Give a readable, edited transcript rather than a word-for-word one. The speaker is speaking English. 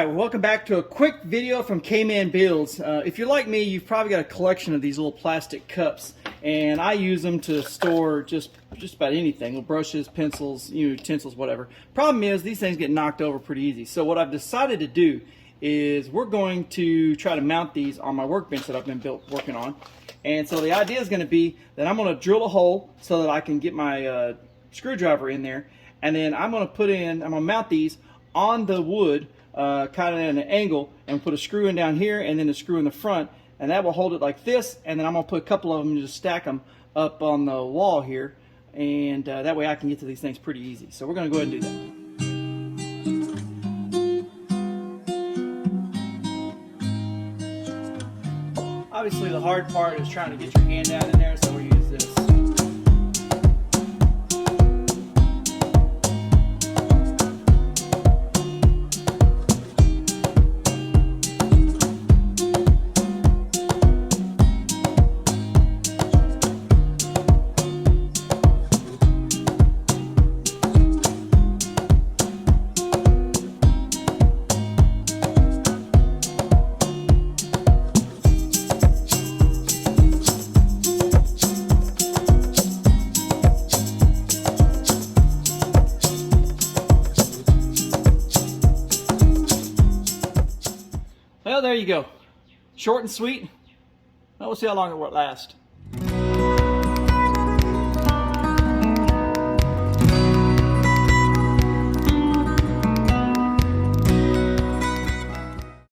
Alright, well, welcome back to a quick video from K-Man Builds. If you're like me, you've probably got a collection of these little plastic cups, and I use them to store just about anything, little brushes, pencils, utensils, whatever. Problem is, these things get knocked over pretty easy. So what I've decided to do is we're going to try to mount these on my workbench that I've been working on. And so the idea is going to be that I'm going to drill a hole so that I can get my screwdriver in there, and then I'm going to mount these on the wood, kind of at an angle, and put a screw in down here and then a screw in the front, and that will hold it like this. And then I'm going to put a couple of them and just stack them up on the wall here, and that way I can get to these things pretty easy. So we're going to go ahead and do that. Obviously the hard part is trying to get your hand down in there, so we'll use this. Well, there you go. Short and sweet. Well, we'll see how long it will last.